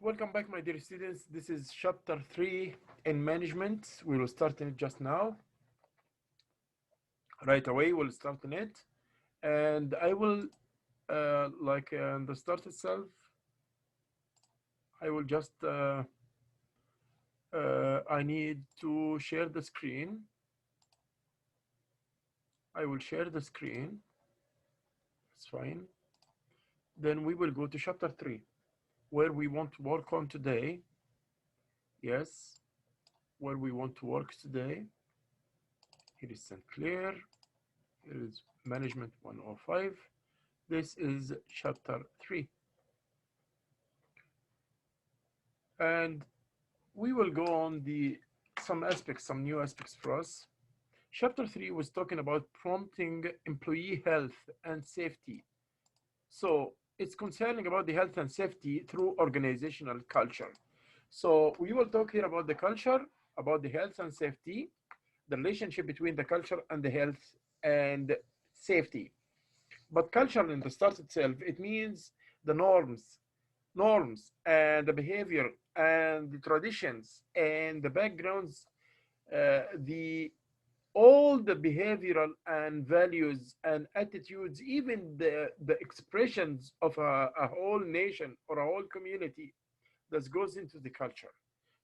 Welcome back, my dear students. This is chapter 3 in management. We will start in it just now. Right away, we'll start in it. And I will, in the start itself, I will just, I need to share the screen. I will share the screen. It's fine. Then we will go to chapter 3, where we want to work on today. Yes, where we want to work today. Here is St. Clair. Here is Management 105. This is chapter 3. And we will go on some aspects, some new aspects for us. Chapter 3 was talking about prompting employee health and safety. So it's concerning about the health and safety through organizational culture. So we will talk here about the culture, about the health and safety, the relationship between the culture and the health and safety. But culture in the start itself, it means the norms and the behavior and the traditions and the backgrounds, the all the behavioral and values and attitudes, even the expressions of a whole nation or a whole community that goes into the culture.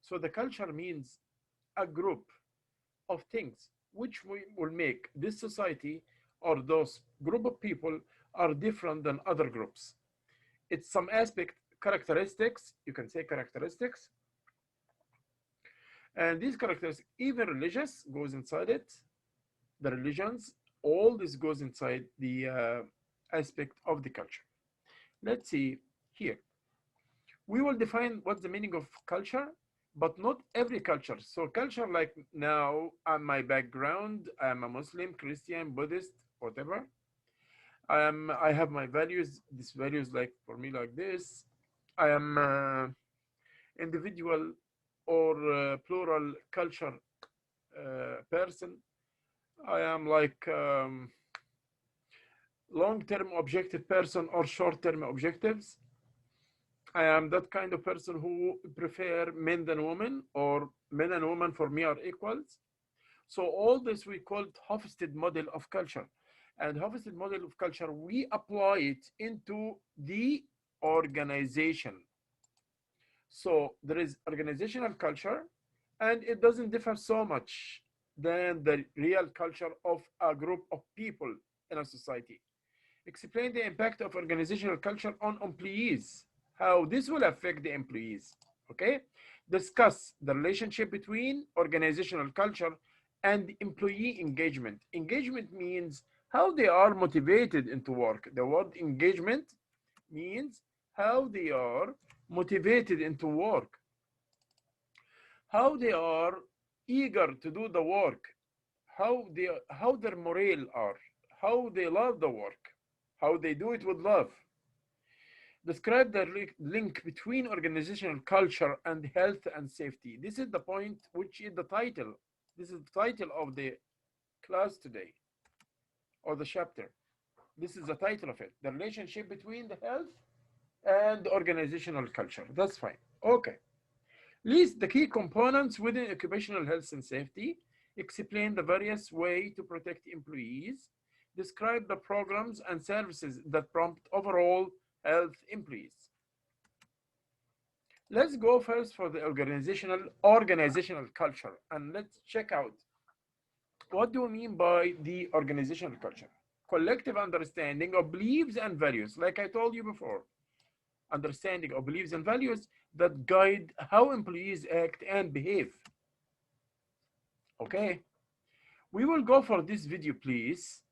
So the culture means a group of things which we will make this society or those group of people are different than other groups. It's some aspect characteristics, you can say characteristics, and these characteristics, even religious goes inside it, the religions, all this goes inside the aspect of the culture. Let's see here. We will define what's the meaning of culture, but not every culture. So culture, like now, my background, I'm a Muslim, Christian, Buddhist, whatever. I have my values. These values, like for me, like this. I am individual or plural culture person. I am like long-term objective person or short-term objectives. I am that kind of person who prefer men than women, or men and women for me are equals. So all this we call Hofstede model of culture. And Hofstede model of culture, we apply it into the organization. So there is organizational culture, and it doesn't differ so much than the real culture of a group of people in a society. Explain the impact of organizational culture on employees, how this will affect the employees. Okay? Discuss the relationship between organizational culture and employee engagement. Engagement means how they are motivated into work. The word engagement means how they are motivated into work, how they are eager to do the work, how their morale are, how they love the work, how they do it with love. Describe the link between organizational culture and health and safety. This is the point, which is the title. This is the title of the class today, or the chapter. This is the title of it, the relationship between the health and organizational culture. That's fine. Okay. List the key components within occupational health and safety. Explain the various ways to protect employees. Describe the programs and services that prompt overall health employees. Let's go first for the organizational culture, and let's check out what do we mean by the organizational culture. Collective understanding of beliefs and values, like I told you before. Understanding of beliefs and values that guide how employees act and behave. Okay, we will go for this video, please,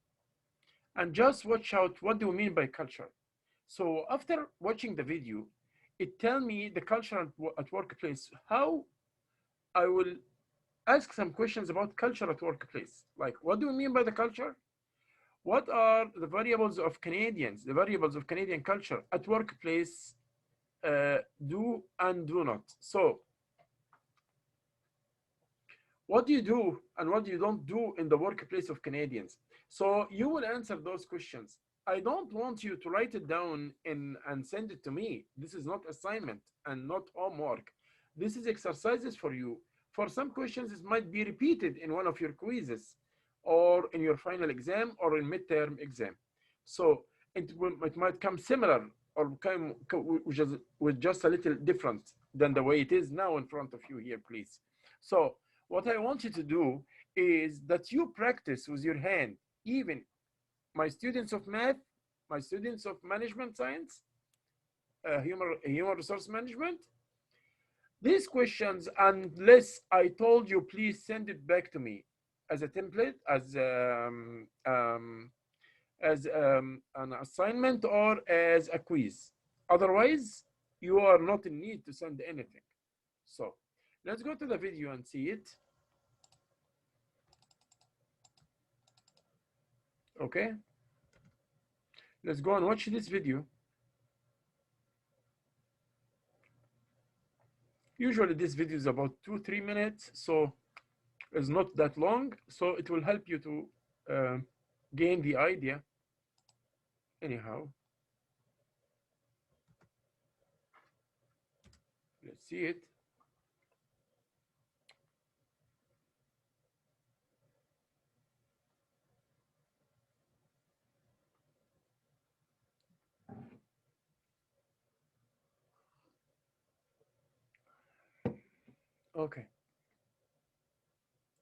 and just watch out what do we mean by culture. So after watching the video, it tell me the culture at workplace, how I will ask some questions about culture at workplace. Like, what do we mean by the culture? What are the variables of Canadian culture at workplace, do and do not. So what do you do and what you don't do in the workplace of Canadians? So you will answer those questions. I don't want you to write it down and send it to me. This is not assignment and not homework. This is exercises for you. For some questions, it might be repeated in one of your quizzes or in your final exam or in midterm exam. So it might come similar or come with just a little different than the way it is now in front of you here, please. So what I want you to do is that you practice with your hand, even my students of math, my students of management science, human resource management, these questions, unless I told you, please send it back to me as a template, as an assignment or as a quiz. Otherwise, you are not in need to send anything. So let's go to the video and see it. Okay. Let's go and watch this video. Usually this video is about 2-3 minutes, so it's not that long, so it will help you to gain the idea. Anyhow, let's see it. Okay.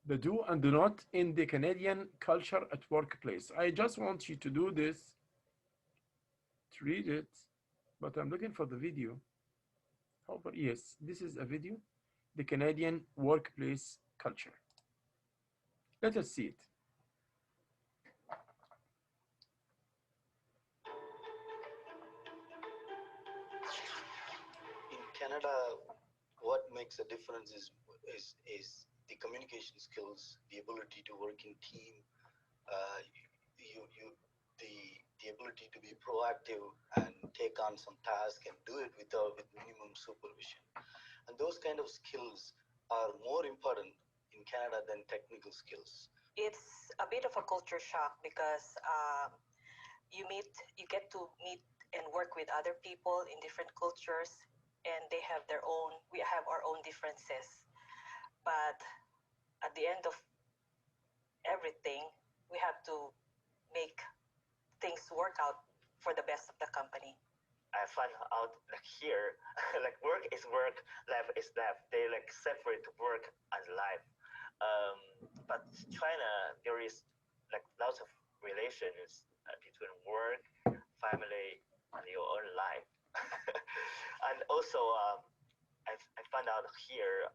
The do and do not in the Canadian culture at workplace. I just want you to do this, to read it, but I'm looking for the video. However, yes, this is a video, the Canadian workplace culture. Let us see it. In Canada, what makes a difference is the communication skills, the ability to work in team, the ability to be proactive and take on some task and do it with minimum supervision. And those kind of skills are more important in Canada than technical skills. It's a bit of a culture shock because you get to meet and work with other people in different cultures, and they have their own, we have our own differences. But at the end of everything, we have to make things work out for the best of the company. I find out like here, like work is work, life is life. They like separate work and life. But China, there is like lots of relations between work, family, and your own life. And also, I found out here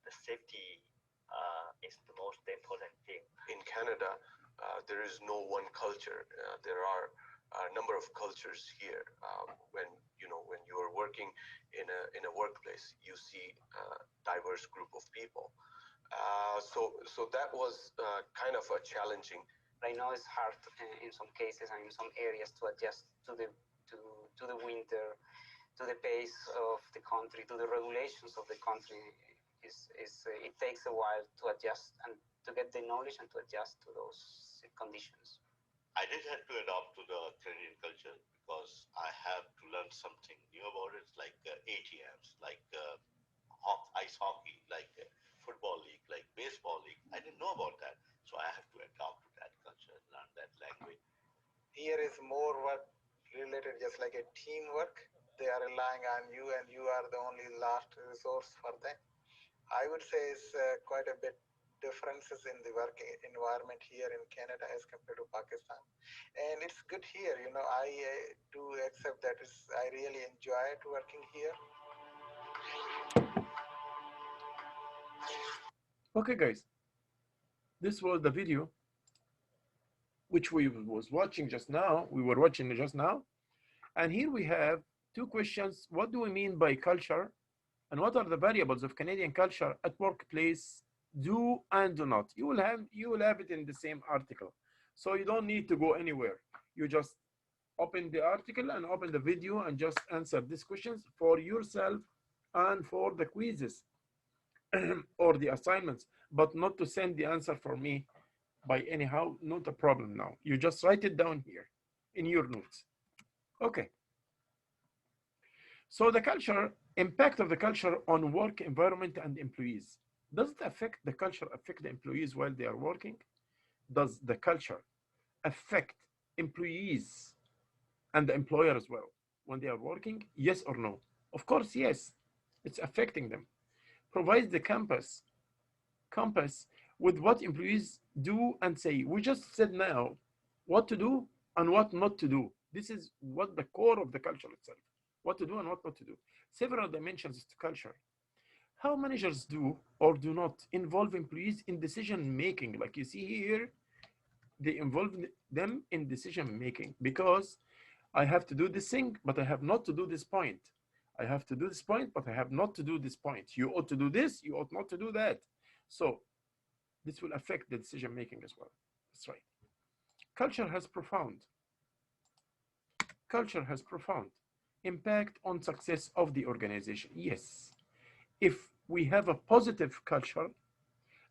the safety is the most important thing. In Canada, there is no one culture. There are a number of cultures here. When you are working in a workplace, you see a diverse group of people. So that was kind of a challenging. Right now, it's hard in some cases and in some areas to adjust to the winter, to the pace of the country, to the regulations of the country. It takes a while to adjust and to get the knowledge and to adjust to those conditions. I did have to adopt to the Canadian culture because I have to learn something new about it, like ATMs, like ice hockey, like football league, like baseball league. I didn't know about that, so I have to adopt to that culture and learn that language. Here is more work related, just like a teamwork. They are relying on you, and you are the only last resource for them. I would say it's quite a bit differences in the work environment here in Canada as compared to Pakistan, and it's good here. I do accept that. I really enjoy working here. Okay, guys, this was the video which we were watching just now, and here we have two questions. What do we mean by culture, and what are the variables of Canadian culture at workplace? Do and do not. You will have it in the same article, so you don't need to go anywhere. You just open the article and open the video and just answer these questions for yourself and for the quizzes or the assignments, but not to send the answer for me by anyhow. Not a problem now. You just write it down here. in your notes. Okay. So the culture, impact of the culture on work environment and employees. Does it affect the culture, affect the employees while they are working? Does the culture affect employees and the employer as well when they are working? Yes or no? Of course, yes. It's affecting them. Provides the compass with what employees do and say. We just said now what to do and what not to do. This is what the core of the culture itself. What to do and what not to do. Several dimensions to culture. How managers do or do not involve employees in decision making. Like you see here, they involve them in decision making because I have to do this thing, but I have not to do this point. I have to do this point, but I have not to do this point. You ought to do this, you ought not to do that. So this will affect the decision making as well. That's right. Culture has profound impact on success of the organization. Yes. If we have a positive culture,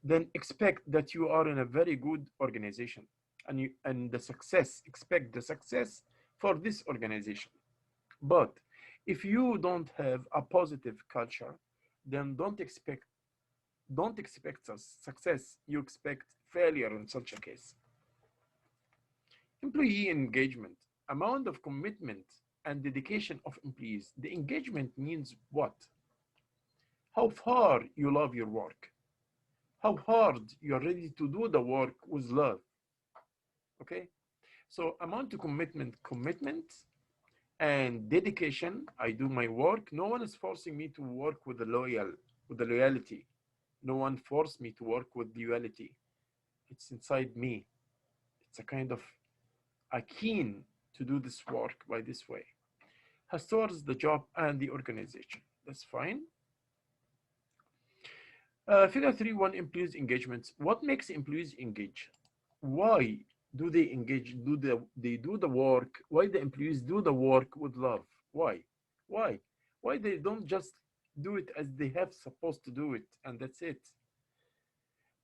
then expect that you are in a very good organization and expect the success for this organization. But if you don't have a positive culture, then don't expect success. You expect failure in such a case. Employee engagement, amount of commitment and dedication of employees. The engagement means what? How far you love your work, how hard you're ready to do the work with love. Okay, so amount to commitment and dedication. I do my work. No one is forcing me to work with the loyalty. No one forced me to work with duality. It's inside me. It's a kind of a keen to do this work by this way. Has towards the job and the organization. That's fine. Figure 3.1 employees engagements. What makes employees engage? Why do they engage? They do the work? Why the employees do the work with love? Why? Why? Why they don't just do it as they have supposed to do it and that's it?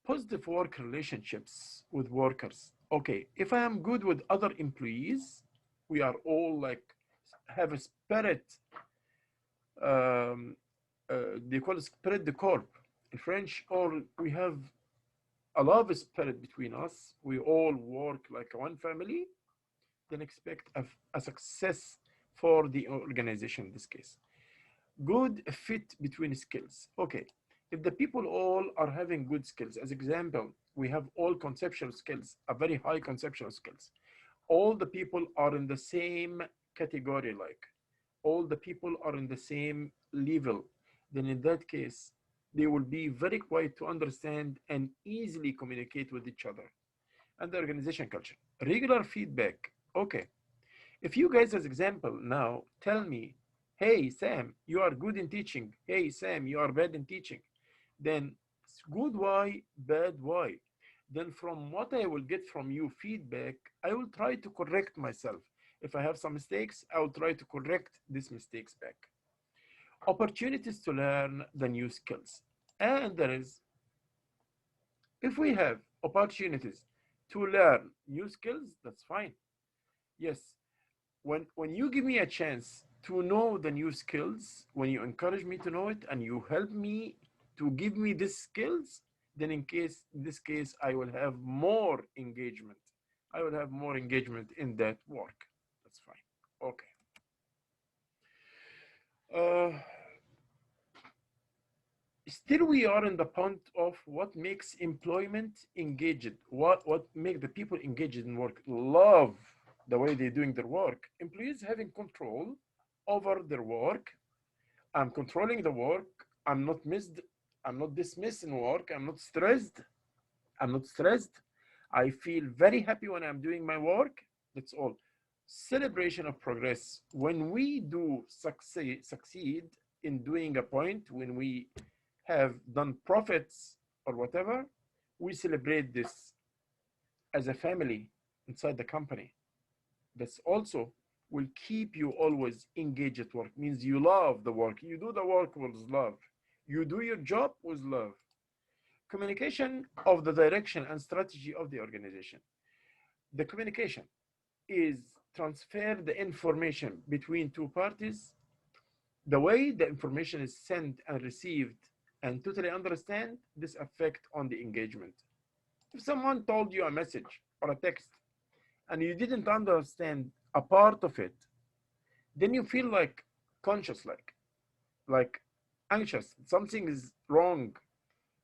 Positive work relationships with workers. Okay, if I am good with other employees, we are all like have a spirit. They call it spirit de corps in French, or we have a love spirit between us. We all work like one family. Then expect a success for the organization in this case. Good fit between skills. Okay, if the people all are having good skills, as example, we have all conceptual skills, a very high conceptual skills. All the people are in the same category, like all the people are in the same level, then in that case, they will be very quiet to understand and easily communicate with each other. And the organization culture. Regular feedback. Okay. If you guys, as example, now tell me, hey, Sam, you are good in teaching. Hey, Sam, you are bad in teaching. Then good why, bad why. Then from what I will get from you feedback, I will try to correct myself. If I have some mistakes, I will try to correct these mistakes back. Opportunities to learn the new skills. And there is, if we have opportunities to learn new skills, that's fine. Yes, when you give me a chance to know the new skills, when you encourage me to know it and you help me to give me these skills, then in this case, I will have more engagement. I will have more engagement in that work. That's fine. Okay. Still we are in the point of what makes employment engaged. What make the people engaged in work, love the way they're doing their work. Employees having control over their work. I'm controlling the work. I'm not dismissed in work. I'm not stressed. I feel very happy when I'm doing my work. That's all. Celebration of progress. When we do succeed in doing a point, when we have done profits or whatever, we celebrate this as a family inside the company. That's also will keep you always engaged at work. Means you love the work. You do the work with love. You do your job with love. Communication of the direction and strategy of the organization. The communication is transfer the information between two parties, the way the information is sent and received, and totally understand this effect on the engagement. If someone told you a message or a text and you didn't understand a part of it, then you feel like conscious, like anxious. Something is wrong.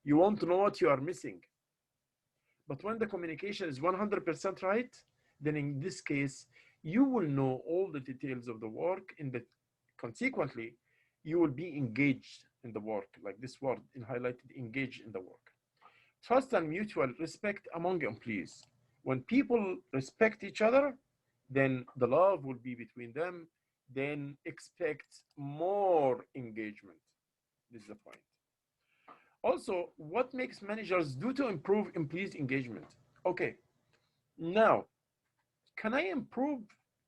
You want to know what you are missing. But when the communication is 100% right, then in this case, you will know all the details of the work. Consequently, you will be engaged in the work, like this word in highlighted, engaged in the work. Trust and mutual respect among employees. When people respect each other, then the love will be between them. Then expect more engagement. This is the point. Also, what makes managers do to improve employees' engagement? Okay, now, can I improve?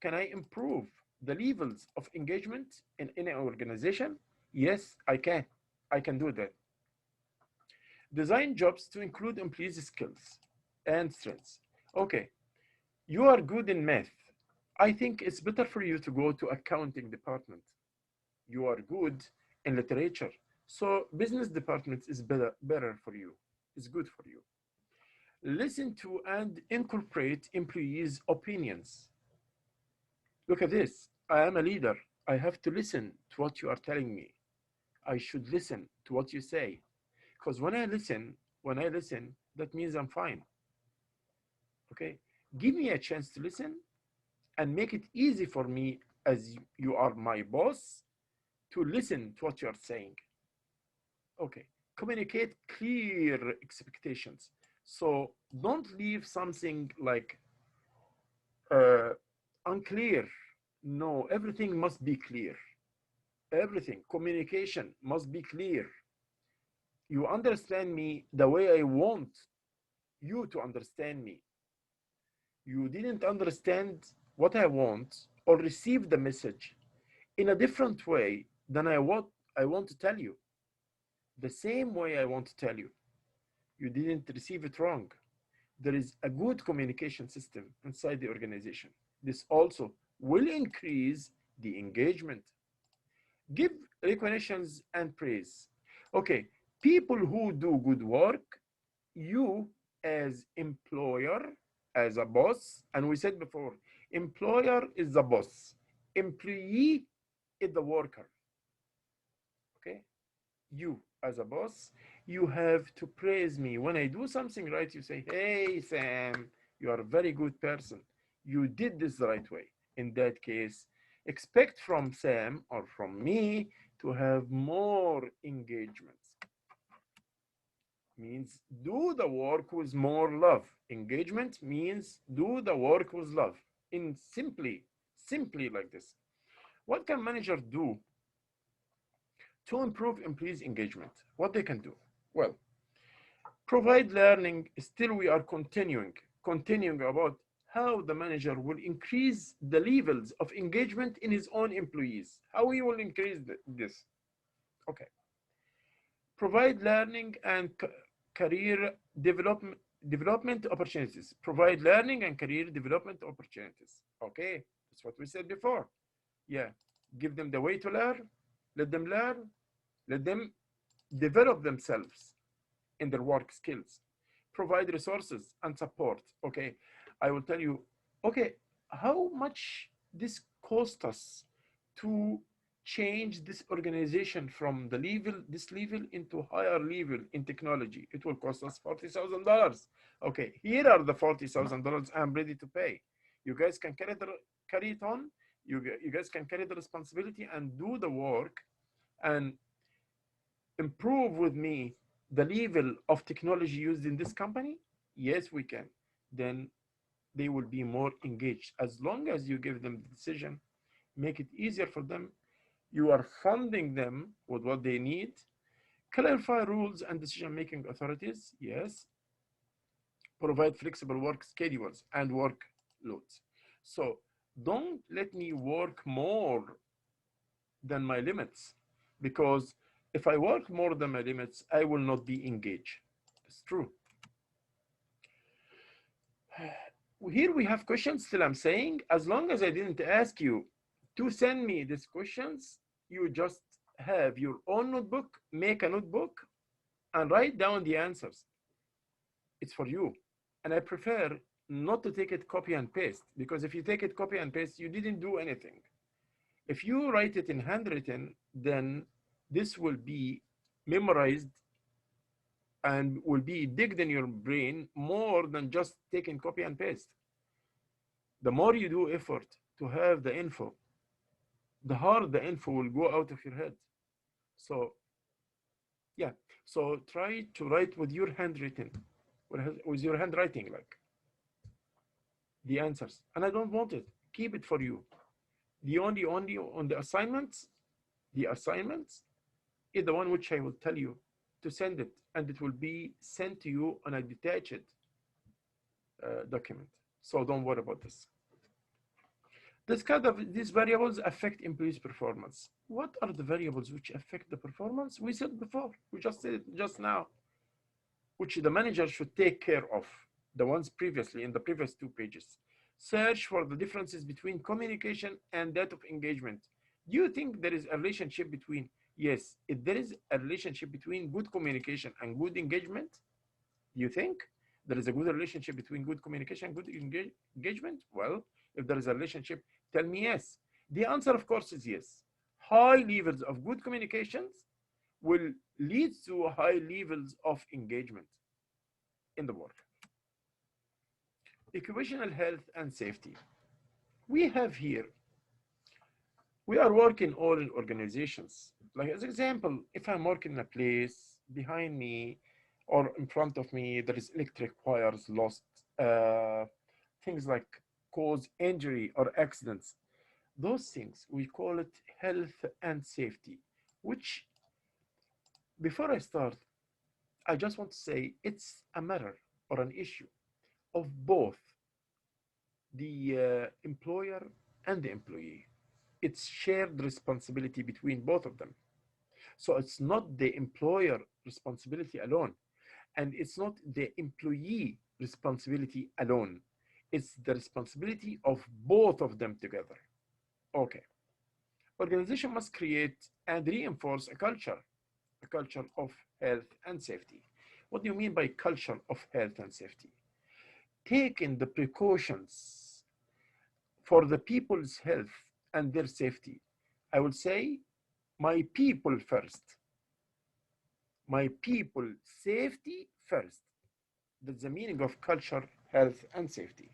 Can I improve the levels of engagement in any organization? Yes, I can. I can do that. Design jobs to include employees' skills and strengths. Okay, you are good in math. I think it's better for you to go to accounting department. You are good in literature. So business department is better for you. It's good for you. Listen to and incorporate employees' opinions. Look at this. I am a leader. I have to listen to what you are telling me. I should listen to what you say. Because when I listen, that means I'm fine. Okay? Give me a chance to listen and make it easy for me, as you are my boss, to listen to what you are saying. Okay. Communicate clear expectations. So don't leave something like unclear. No, everything must be clear. Everything, communication must be clear. You understand me the way I want you to understand me. You didn't understand what I want or receive the message in a different way than I want to tell you. The same way I want to tell you. You didn't receive it wrong. There is a good communication system inside the organization. This also will increase the engagement. Give recognitions and praise. Okay, people who do good work, you as employer, as a boss, and we said before, employer is the boss, employee is the worker. Okay, you as a boss, you have to praise me. When I do something right, you say, hey, Sam, you are a very good person. You did this the right way. In that case, expect from Sam or from me to have more engagements. Means do the work with more love. Engagement means do the work with love. In simply like this. What can manager do to improve employees' engagement? What they can do? Well, provide learning. Still, we are continuing about how the manager will increase the levels of engagement in his own employees. How he will increase this? Okay. Provide learning and career development opportunities. Provide learning and career development opportunities. Okay, that's what we said before. Yeah, give them the way to learn, let them develop themselves in their work skills. Provide resources and support. Okay, I will tell you, okay, how much this cost us to change this organization from this level into higher level in technology. It will cost us $40,000. Okay, here are the $40,000 I'm ready to pay. You guys can carry it on. You guys can carry the responsibility and do the work and improve with me the level of technology used in this company. Yes, we can. Then they will be more engaged. As long as you give them the decision, make it easier for them. You are funding them with what they need. Clarify rules and decision-making authorities. Yes. Provide flexible work schedules and work loads. So don't let me work more than my limits, because if I work more than my limits, I will not be engaged. It's true. here we have questions. Still, I'm saying, as long as I didn't ask you to send me these questions, you just have your own notebook, make a notebook, and write down the answers. It's for you. And I prefer not to take it copy and paste, because if you take it copy and paste, you didn't do anything. If you write it in handwritten, then this will be memorized and will be digged in your brain more than just taking copy and paste. The more you do effort to have the info, the harder the info will go out of your head. So yeah, so try to write with your handwritten, with your handwriting, like the answers. And I don't want it. Keep it for you. The only on the assignments is the one which I will tell you to send it, and it will be sent to you on a detached document. So don't worry about this. These variables affect employees' performance. What are the variables which affect the performance? We said before, we just said it just now, which the manager should take care of, the ones previously in the previous 2 pages. Search for the differences between communication and that of engagement. Do you think there is a relationship between, yes, if there is a relationship between good communication and good engagement? Do you think there is a good relationship between good communication and good engagement? Well, if there is a relationship, tell me yes. The answer, of course, is yes. High levels of good communications will lead to high levels of engagement in the work. Occupational health and safety. We have here, we are working all in organizations. Like as example, if I'm working in a place, behind me or in front of me, there is electric wires lost, things like cause injury or accidents. Those things, we call it health and safety, which before I start, I just want to say it's a matter or an issue of both the employer and the employee. It's shared responsibility between both of them. So it's not the employer responsibility alone, and it's not the employee responsibility alone. It's the responsibility of both of them together. Okay. Organization must create and reinforce a culture of health and safety. What do you mean by culture of health and safety? Taking the precautions for the people's health and their safety. I will say my people first. My people safety first. That's the meaning of culture, health, and safety.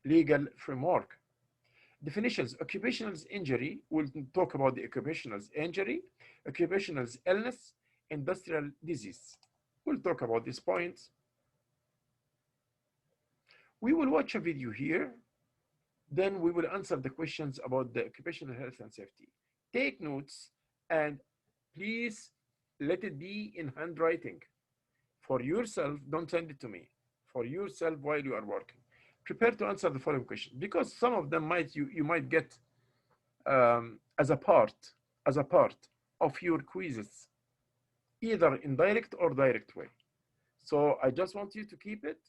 Legal framework. Definitions: occupational injury. We'll talk about the occupational injury, occupational illness, industrial disease. We'll talk about these points. We will watch a video here. Then we will answer the questions about the occupational health and safety. Take notes and please let it be in handwriting. For yourself, don't send it to me. For yourself while you are working. Prepare to answer the following questions, because some of them you might get as a part of your quizzes, either in direct or direct way. So I just want you to keep it,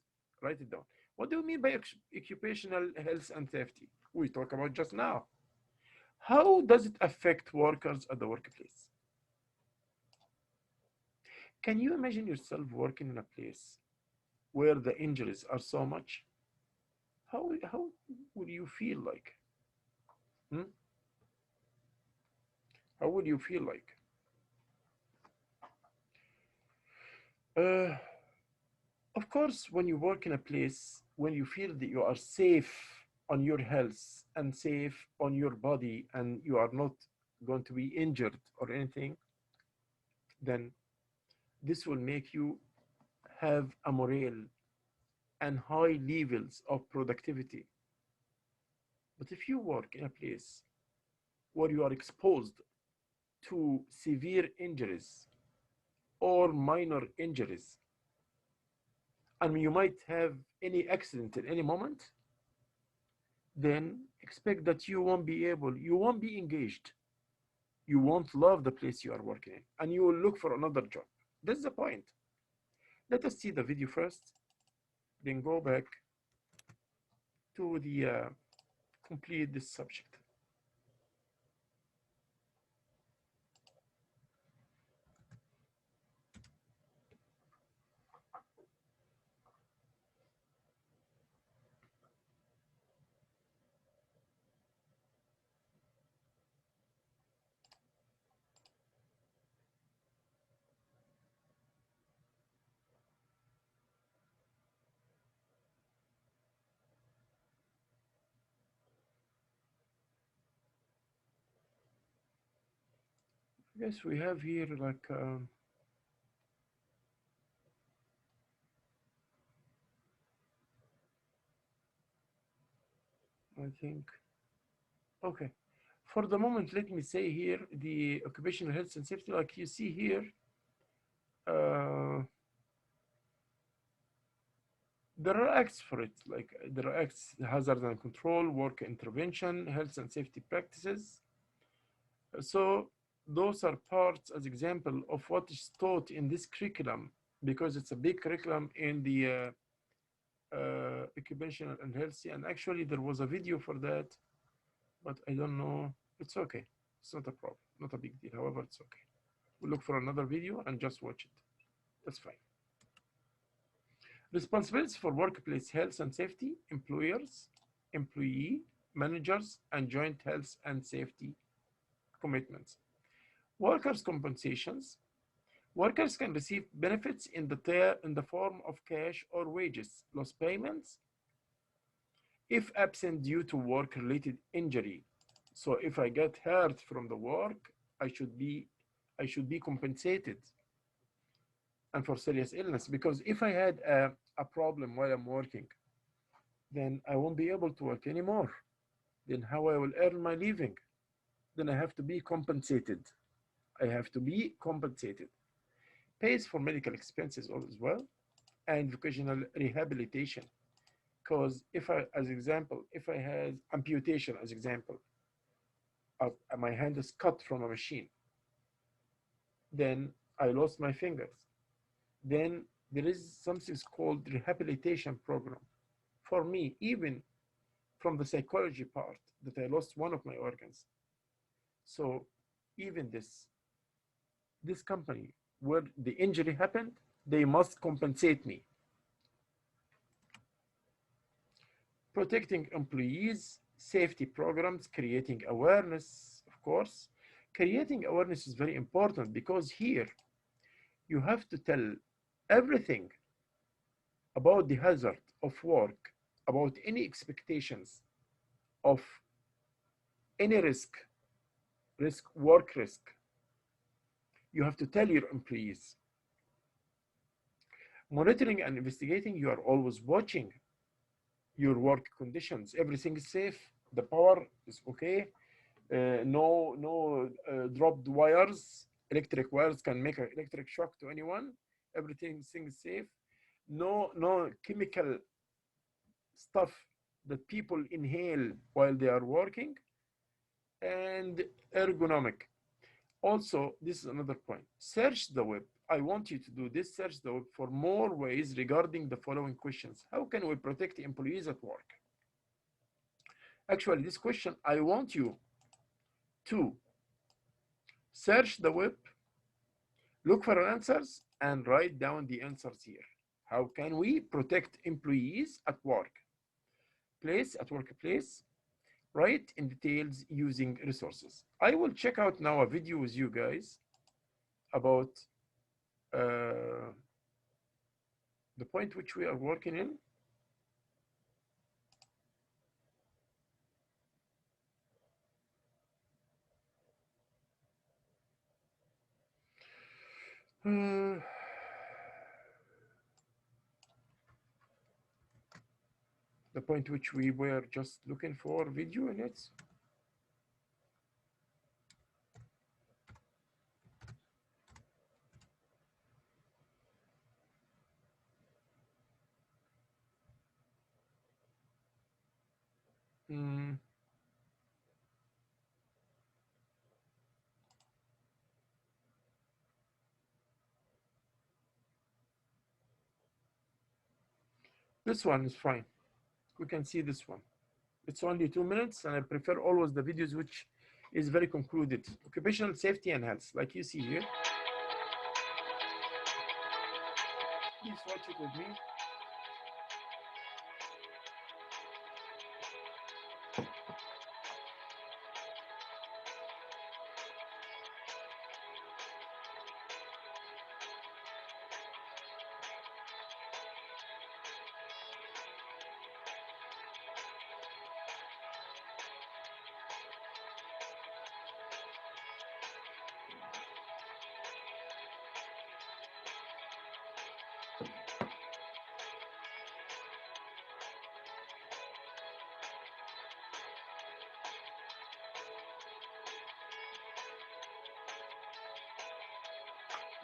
write it down. What do you mean by occupational health and safety? We talked about just now. How does it affect workers at the workplace? Can you imagine yourself working in a place where the injuries are so much? How would you feel like? How would you feel like? Of course, when you work in a place, when you feel that you are safe on your health and safe on your body and you are not going to be injured or anything, then this will make you have a morale and high levels of productivity. But if you work in a place where you are exposed to severe injuries or minor injuries, and you might have any accident at any moment, then expect that you won't be engaged. You won't love the place you are working in, and you will look for another job. That's the point. Let us see the video first, then go back to the complete this subject. Yes, we have here like I think, okay. For the moment, let me say here the occupational health and safety, like you see here, uh, there are acts for it, like there are acts, hazard and control, work intervention, health and safety practices. So those are parts as example of what is taught in this curriculum, because it's a big curriculum in the occupational and healthy. And actually there was a video for that, but I don't know. It's okay. It's not a problem, not a big deal. However, it's okay. We'll look for another video and just watch it. That's fine. Responsibilities for workplace health and safety, employers, employee, managers, and joint health and safety commitments. Workers' compensations. Workers can receive benefits in the form of cash or wages, lost payments, if absent due to work-related injury. So if I get hurt from the work, I should be compensated. And for serious illness, because if I had a problem while I'm working, then I won't be able to work anymore. Then how I will earn my living? Then I have to be compensated. I have to be compensated. Pays for medical expenses as well, and vocational rehabilitation. Because if I, as example, if I had amputation, as example, of my hand is cut from a machine, then I lost my fingers. Then there is something called rehabilitation program for me, even from the psychology part, that I lost one of my organs. So even this company where the injury happened, they must compensate me. Protecting employees, safety programs, creating awareness, of course. Creating awareness is very important, because here you have to tell everything about the hazard of work, about any expectations of any work risk. You have to tell your employees. Monitoring and investigating, you are always watching your work conditions. Everything is safe. The power is okay. No dropped wires. Electric wires can make an electric shock to anyone. Everything is safe. No chemical stuff that people inhale while they are working. And ergonomic. Also, this is another point. Search the web. I want you to do this. Search the web for more ways regarding the following questions. How can we protect employees at work? Actually, this question, I want you to search the web, look for answers, and write down the answers here. How can we protect employees at work? At workplace, write in details using resources. I will check out now a video with you guys about the point which we are working in. The point which we were just looking for video in it. This one is fine. we can see this one. It's only 2 minutes, and I prefer always the videos which is very concluded. Occupational safety and health, like you see here. Please watch it with me.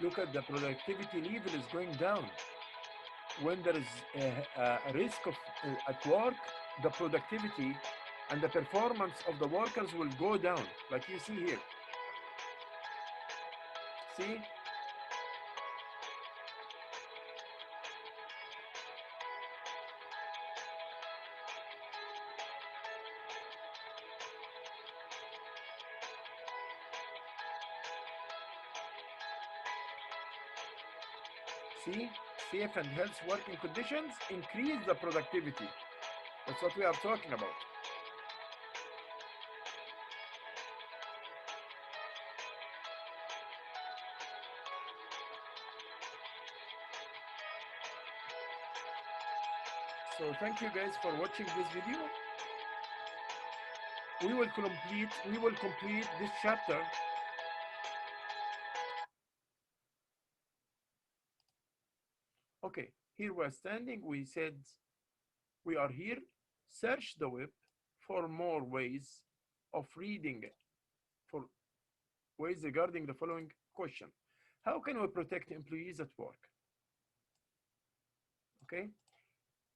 Look at the productivity level is going down. When there is a risk of at work, the productivity and the performance of the workers will go down, like you see here. See? See, safe and health working conditions increase the productivity. That's what we are talking about. So thank you guys for watching this video. We will complete this chapter. Okay, here we're standing. We said we are here. Search the web for more ways of reading it, for ways regarding the following question. How can we protect employees at work? Okay,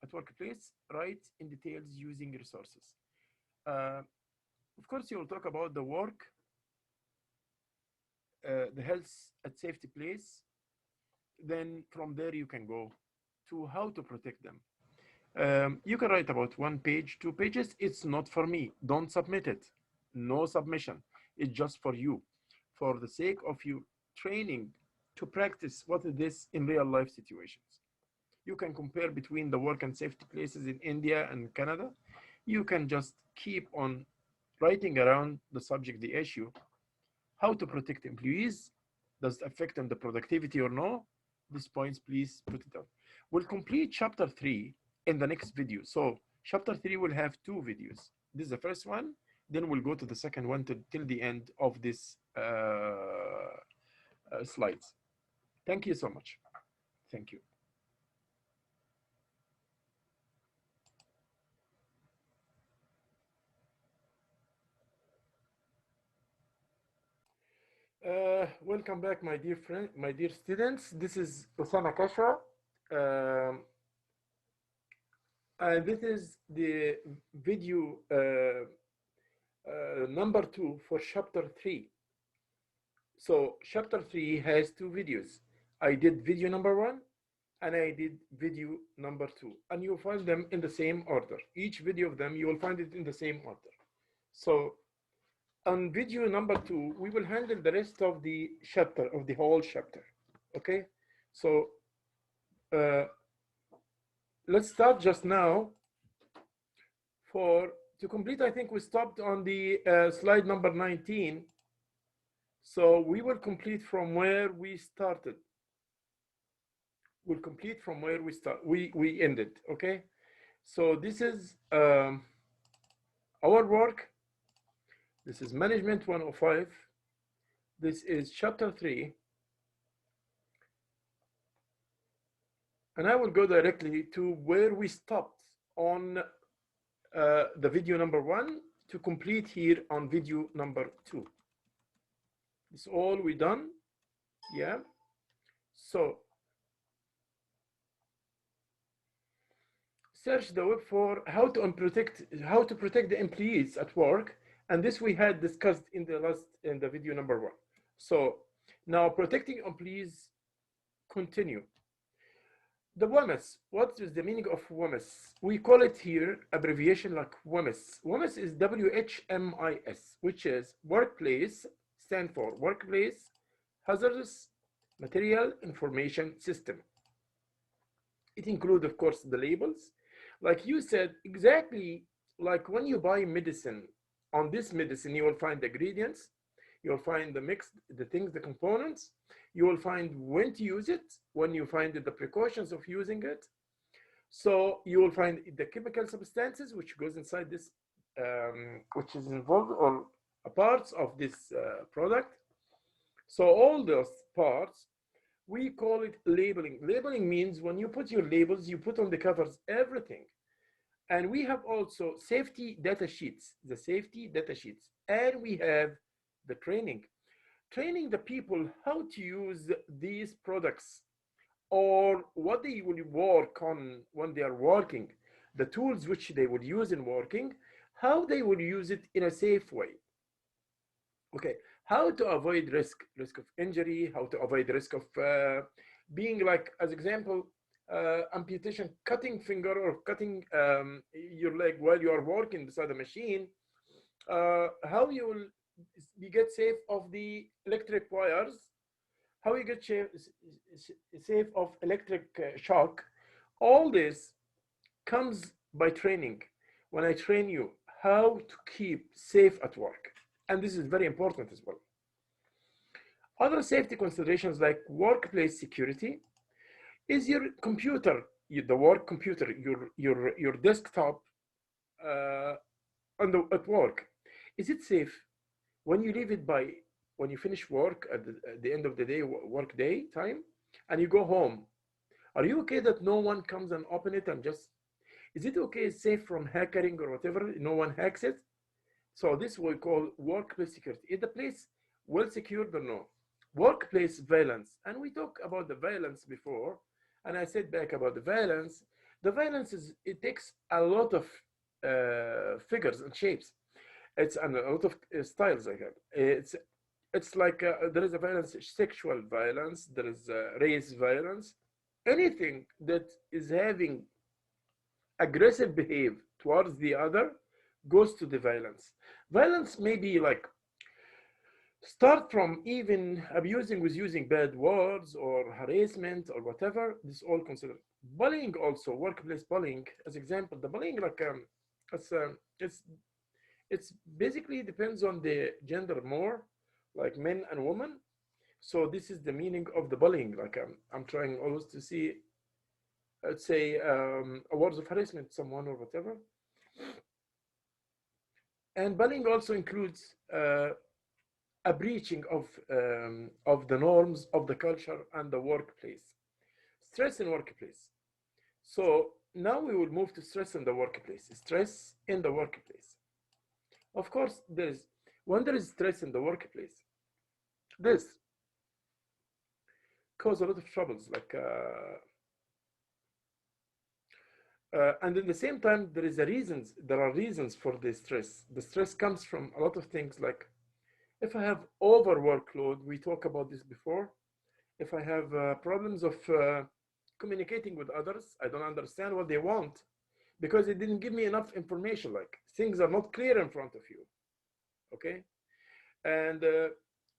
at workplace, write in details using resources. Of course, you will talk about the work, the health and safety place. Then from there you can go to how to protect them. You can write about 1 page, 2 pages. It's not for me. Don't submit it. No submission. It's just for you, for the sake of you training to practice what is this in real life situations. You can compare between the work and safety places in India and Canada. You can just keep on writing around the subject, the issue, how to protect employees. Does it affect on the productivity or no? These points, please put it out. We'll complete chapter 3 in the next video. So chapter 3 will have 2 videos. This is the first one. Then we'll go to the second one till the end of this slides. Thank you so much. Thank you. Welcome back, my dear friend, my dear students. This is Osama Kashwa. And this is the video number 2 for chapter 3. So chapter 3 has 2 videos. I did video number 1 and I did video number 2, and you'll find them in the same order. Each video of them, you will find it in the same order. So on video number 2, we will handle the rest of the chapter, of the whole chapter. Okay, so let's start just now. To complete, I think we stopped on the slide number 19. So we will complete from where we started. We'll complete from where we ended. Okay, so this is our work. This is Management 105. This is chapter 3. And I will go directly to where we stopped on the video number 1 to complete here on video number 2. It's all we done. Yeah. So search the web for how to protect the employees at work. And this we had discussed in the video number 1. So now protecting employees continue. The WMS, what is the meaning of WMS? We call it here abbreviation like WMS. WMS is WHMIS, which is workplace, stand for workplace hazardous material information system. It includes, of course, the labels. Like you said, exactly like when you buy medicine, on this medicine, you will find the ingredients, you'll find the mix, the things, the components, you will find when to use it, when you find the precautions of using it. So you will find the chemical substances which goes inside this, which is involved or parts of this product. So all those parts, we call it labeling. Labeling means when you put your labels, you put on the covers everything. And we have also safety data sheets, the safety data sheets. And we have the training, training the people how to use these products or what they will work on when they are working, the tools which they would use in working, how they will use it in a safe way. Okay, how to avoid risk of injury, how to avoid risk of being like, as example, amputation, cutting finger or cutting your leg while you are working beside a machine, how you get safe of the electric wires, how you get safe of electric shock. All this comes by training. When I train you how to keep safe at work, and this is very important as well. Other safety considerations like workplace security is your computer, the work computer, your desktop at work. Is it safe when you leave it when you finish work at the end of the day, work day time, and you go home? Are you okay that no one comes and open it and just, is it okay, safe from hacking or whatever, no one hacks it? So this we call workplace security. Is the place well secured or no? Workplace violence, and we talked about the violence before, and I said back about the violence. The violence is, it takes a lot of figures and shapes. It's and a lot of styles. I have. It's like there is a violence, sexual violence. There is race violence. Anything that is having aggressive behavior towards the other goes to the violence. Violence may be like start from even abusing with using bad words or harassment or whatever. This all considered. Bullying also, workplace bullying as example. The bullying like it's basically depends on the gender more, like men and women. So this is the meaning of the bullying. Like I'm trying always to see, let's say, words of harassment, someone or whatever. And bullying also includes a breaching of the norms of the culture and the workplace. Stress in workplace. So now we will move to stress in the workplace. Stress in the workplace. Of course, when there is stress in the workplace, this cause a lot of troubles. Like, and at the same time, there are reasons for the stress. The stress comes from a lot of things. Like, if I have over workload, we talked about this before. If I have problems of communicating with others, I don't understand what they want because they didn't give me enough information. Like, things are not clear in front of you. Okay, and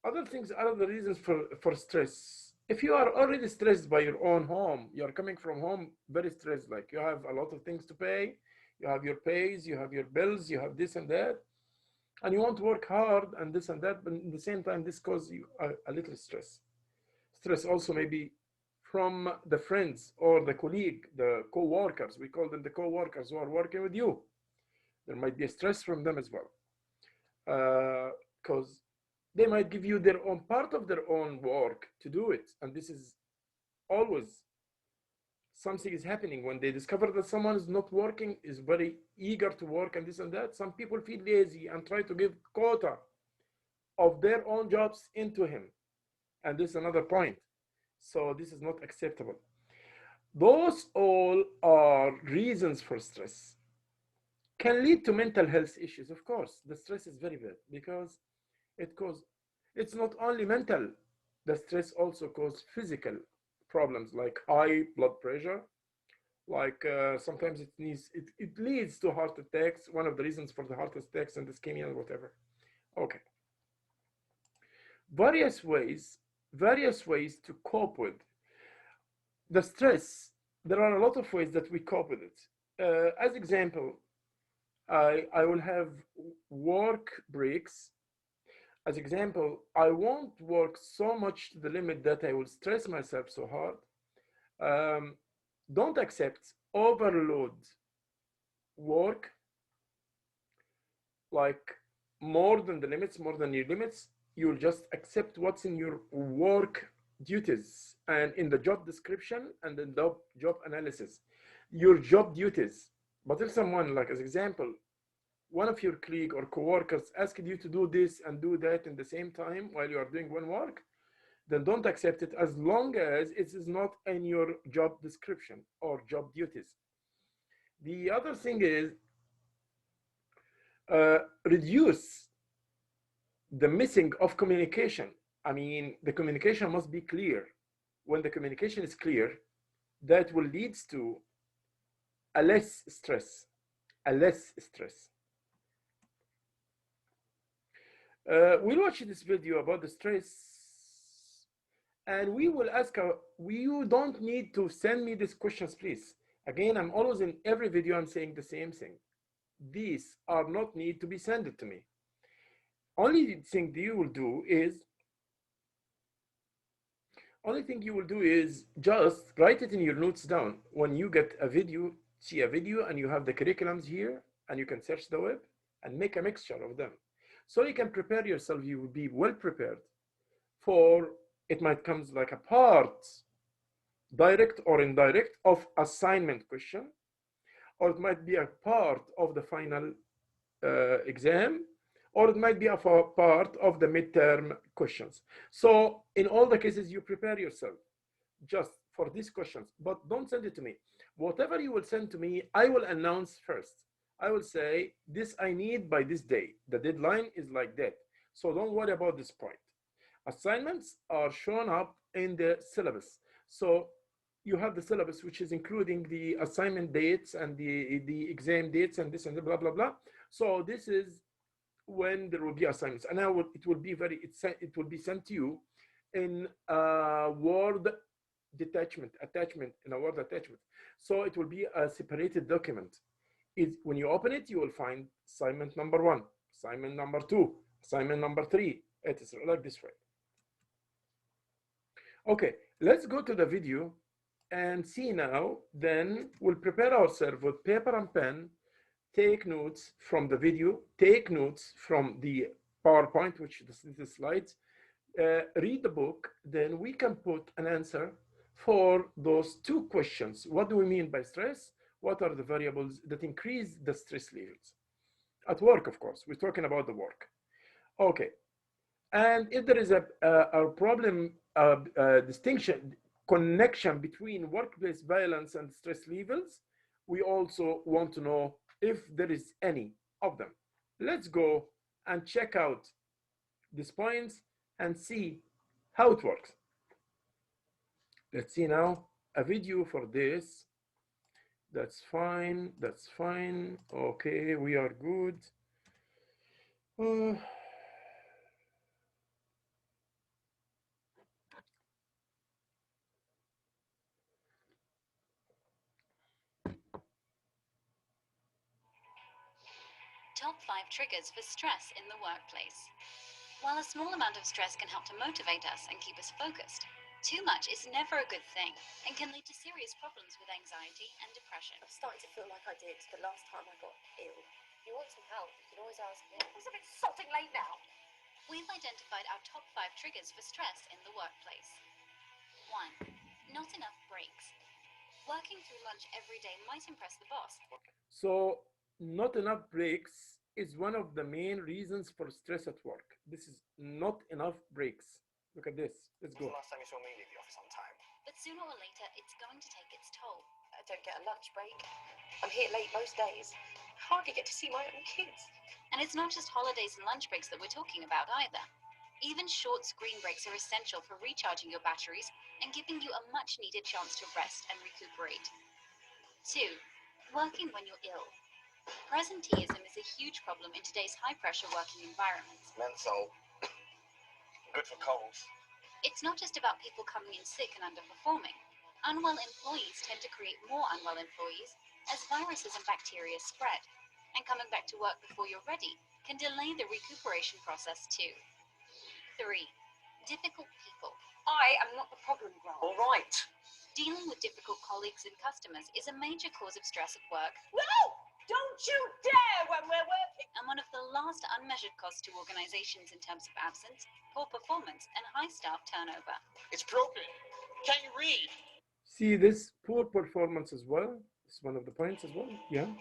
other things are the reasons for stress. If you are already stressed by your own home, you're coming from home very stressed, like you have a lot of things to pay, you have your pays, you have your bills, you have this and that, and you want to work hard and this and that, but at the same time, this causes you a little stress. Stress also maybe from the friends or the colleague, the co-workers. We call them the co-workers who are working with you. There might be a stress from them as well. Because they might give you their own part of their own work to do it. And this is always something is happening when they discover that someone is not working, is very eager to work and this and that. Some people feel lazy and try to give quota of their own jobs into him. And this is another point. So this is not acceptable. Those all are reasons for stress. Can lead to mental health issues. Of course, the stress is very bad because it's not only mental, the stress also causes physical problems like high blood pressure, like sometimes it leads to heart attacks, one of the reasons for the heart attacks and ischemia and whatever. Okay. Various ways to cope with the stress. There are a lot of ways that we cope with it. As example, I will have work breaks. As example, I won't work so much to the limit that I will stress myself so hard. Don't accept overload work, like more than the limits, more than your limits. You'll just accept what's in your work duties and in the job description and in the job analysis, your job duties. But if someone, like as example, one of your colleague or coworkers asked you to do this and do that in the same time while you are doing one work, then don't accept it as long as it is not in your job description or job duties. The other thing is reduce the missing of communication. I mean, the communication must be clear. When the communication is clear, that will lead to a less stress, a less stress. We'll watch this video about the stress, and we will ask, you don't need to send me these questions, please. Again, I'm always in every video, I'm saying the same thing. These are not need to be sent to me. Only thing you will do is just write it in your notes down. When you get a video, see a video and you have the curriculums here and you can search the web and make a mixture of them. So you can prepare yourself, you will be well prepared for, it might come like a part, direct or indirect, of assignment question, or it might be a part of the final exam, or it might be a part of the midterm questions. So in all the cases, you prepare yourself just for these questions, but don't send it to me. Whatever you will send to me, I will announce first. I will say, this I need by this day. The deadline is like that. So don't worry about this point. Assignments are shown up in the syllabus. So you have the syllabus, which is including the assignment dates and the exam dates and this and the blah, blah, blah. So this is when there will be assignments. And now it will be sent to you in a Word attachment. So it will be a separated document. When you open it, you will find assignment number 1, assignment number 2, assignment number 3, etc. Like this way. Okay, let's go to the video and see now. Then we'll prepare ourselves with paper and pen, take notes from the video, take notes from the PowerPoint, which is the slides, read the book, then we can put an answer for those 2 questions. What do we mean by stress? What are the variables that increase the stress levels? At work, of course, we're talking about the work. Okay, and if there is a problem, distinction, connection between workplace violence and stress levels, we also want to know if there is any of them. Let's go and check out these points and see how it works. Let's see now a video for this. That's fine, that's fine. Okay, we are good. Top 5 triggers for stress in the workplace. While a small amount of stress can help to motivate us and keep us focused, too much is never a good thing and can lead to serious problems with anxiety and depression. I'm starting to feel like I did the last time I got ill. If you want some help, you can always ask me. It's a bit sodding late now. We've identified our top 5 triggers for stress in the workplace. 1. Not enough breaks. Working through lunch every day might impress the boss. So not enough breaks is one of the main reasons for stress at work. This is not enough breaks. Look at this. Let's go. When's the last time you saw me leave the office on time? But sooner or later, it's going to take its toll. I don't get a lunch break. I'm here late most days. I hardly get to see my own kids. And it's not just holidays and lunch breaks that we're talking about either. Even short screen breaks are essential for recharging your batteries and giving you a much-needed chance to rest and recuperate. 2. Working when you're ill. Presenteeism is a huge problem in today's high-pressure working environment. Menthol. Good for colds. It's not just about people coming in sick and underperforming. Unwell employees tend to create more unwell employees as viruses and bacteria spread. And coming back to work before you're ready can delay the recuperation process too. 3. Difficult people. I am not the problem, Grant. All right. Dealing with difficult colleagues and customers is a major cause of stress at work. No! Don't you dare when we're working! And one of the last unmeasured costs to organizations in terms of absence, poor performance, and high staff turnover. It's broken. Can't you read? See this poor performance as well. It's one of the points as well. Yeah.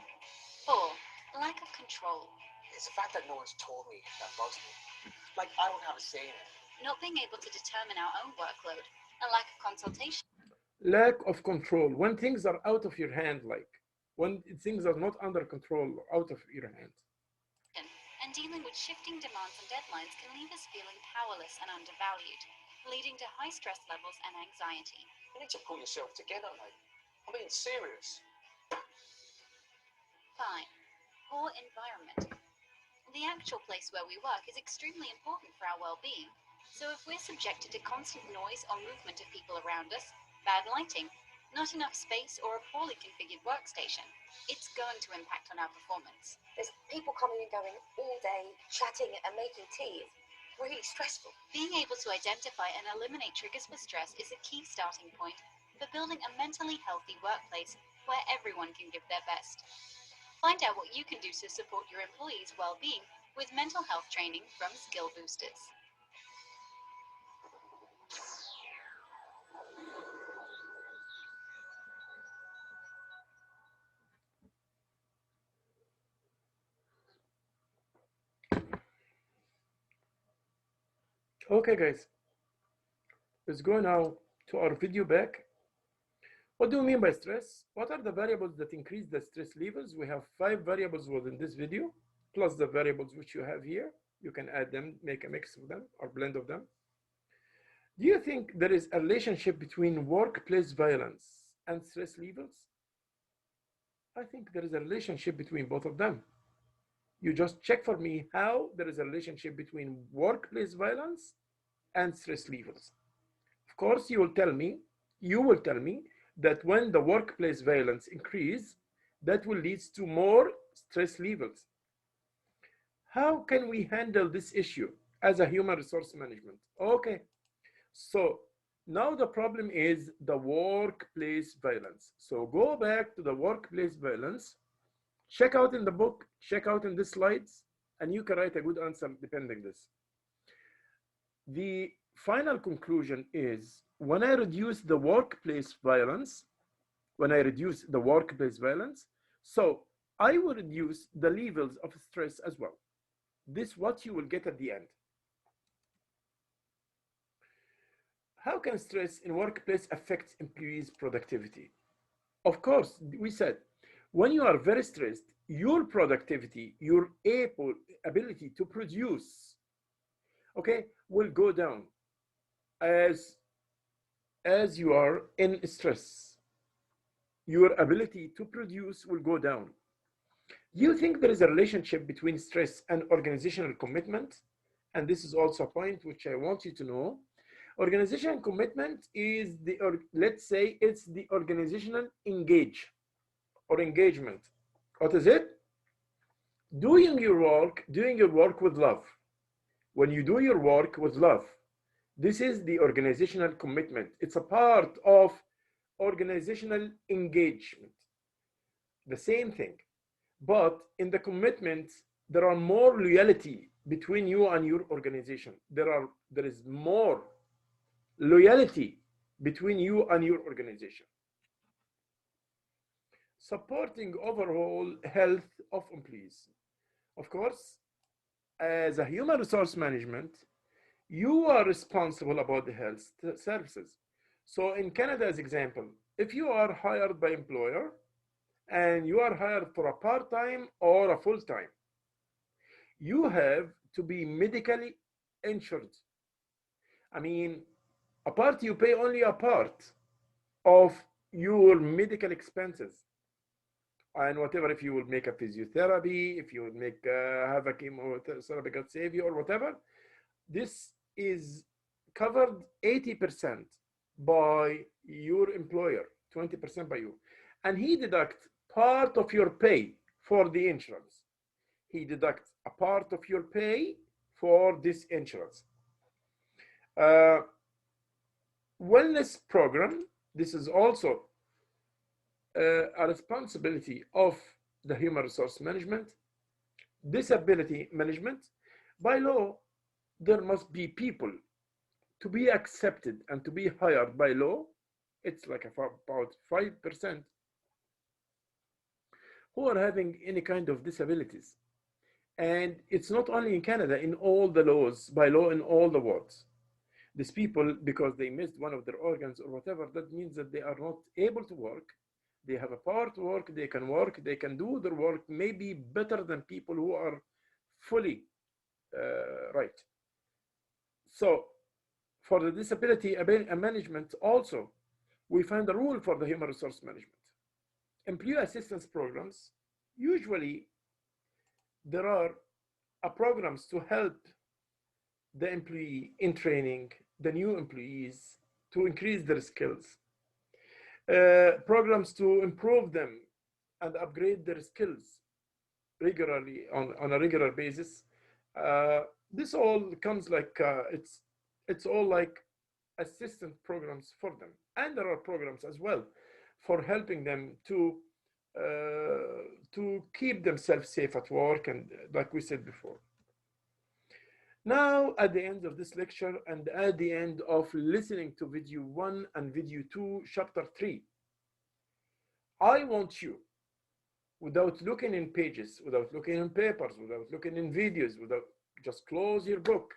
4. Lack of control. It's the fact that no one's told me that bugs me. Like I don't have a say in it. Not being able to determine our own workload. A lack of consultation. Lack of control. When things are out of your hand, like when things are not under control, out of your hand. And dealing with shifting demands and deadlines can leave us feeling powerless and undervalued, leading to high stress levels and anxiety. You need to pull yourself together, mate. I'm being serious. 5. Poor environment. The actual place where we work is extremely important for our well-being. So if we're subjected to constant noise or movement of people around us, bad lighting, not enough space, or a poorly configured workstation, it's going to impact on our performance. There's people coming and going all day, chatting and making tea. It's really stressful. Being able to identify and eliminate triggers for stress is a key starting point for building a mentally healthy workplace where everyone can give their best. Find out what you can do to support your employees' well-being with mental health training from Skill Boosters. Okay, guys. Let's go now to our video back. What do we mean by stress? What are the variables that increase the stress levels? We have 5 variables within this video, plus the variables which you have here. You can add them, make a mix of them or blend of them. Do you think there is a relationship between workplace violence and stress levels? I think there is a relationship between both of them. You just check for me how there is a relationship between workplace violence and stress levels. Of course, you will tell me that when the workplace violence increase, that will lead to more stress levels. How can we handle this issue as a human resource management? Okay, so now the problem is the workplace violence. So go back to the workplace violence, check out in the book, check out in the slides, and you can write a good answer depending this. The final conclusion is when I reduce the workplace violence, so I will reduce the levels of stress as well. This is what you will get at the end. How can stress in workplace affect employees' productivity? Of course, we said, when you are very stressed, your productivity, your ability to produce, okay, will go down as you are in stress. Your ability to produce will go down. Do you think there is a relationship between stress and organizational commitment? And this is also a point which I want you to know. Organizational commitment is let's say it's the organizational engagement. What is it? Doing your work with love. When you do your work with love, this is the organizational commitment. It's a part of organizational engagement. The same thing. But in the commitment, there are more loyalty between you and your organization. There is more loyalty between you and your organization. Supporting overall health of employees. Of course, as a human resource management, you are responsible about the health services. So in Canada, as example, if you are hired by employer and you are hired for a part-time or a full-time, you have to be medically insured I mean, a part you pay only a part of your medical expenses and whatever. If you will make a physiotherapy, if you will make have a chemotherapy, God save you, or whatever, this is covered 80% by your employer, 20% by you, and he deducts part of your pay for the insurance. He deducts a part of your pay for this insurance. Wellness program, this is also a responsibility of the human resource management. Disability management, by law, there must be people to be accepted and to be hired by law. It's like about 5% who are having any kind of disabilities. And it's not only in Canada, in all the laws, by law in all the worlds. These people, because they missed one of their organs or whatever, that means that they are not able to work. They have a power to work, they can do their work maybe better than people who are fully right. So for the disability management also, we find a rule for the human resource management. Employee assistance programs, usually there are programs to help the employee in training, the new employees to increase their skills, programs to improve them and upgrade their skills regularly on a regular basis. This all comes like it's all like assistance programs for them, and there are programs as well for helping them to keep themselves safe at work, and like we said before. Now, at the end of this lecture and at the end of listening to video 1 and video 2, chapter 3, I want you, without looking in pages, without looking in papers, without looking in videos, without just close your book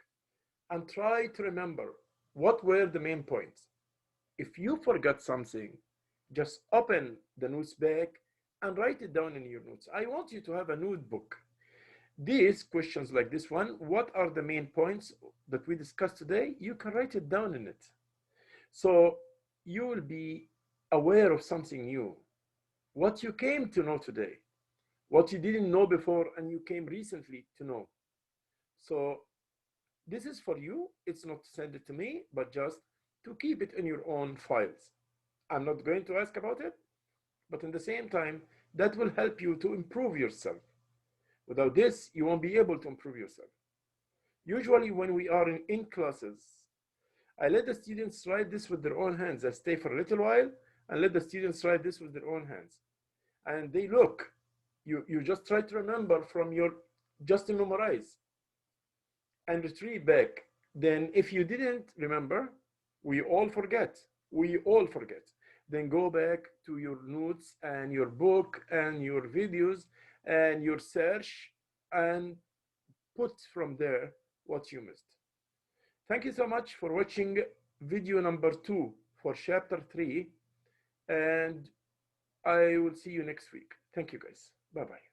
and try to remember what were the main points. If you forgot something, just open the notes back and write it down in your notes. I want you to have a notebook. These questions like this one, what are the main points that we discussed today? You can write it down in it. So you will be aware of something new. What you came to know today, what you didn't know before and you came recently to know. So this is for you. It's not to send it to me, but just to keep it in your own files. I'm not going to ask about it, but in the same time, that will help you to improve yourself. Without this, you won't be able to improve yourself. Usually when we are in classes, I let the students write this with their own hands. I stay for a little while and let the students write this with their own hands. And they look, you just try to remember from your, just to memorize and retrieve back. Then if you didn't remember, we all forget. Then go back to your notes and your book and your videos and your search and put from there what you missed. Thank you so much for watching video number 2 for chapter 3, and I will see you next week. Thank you guys. Bye-bye.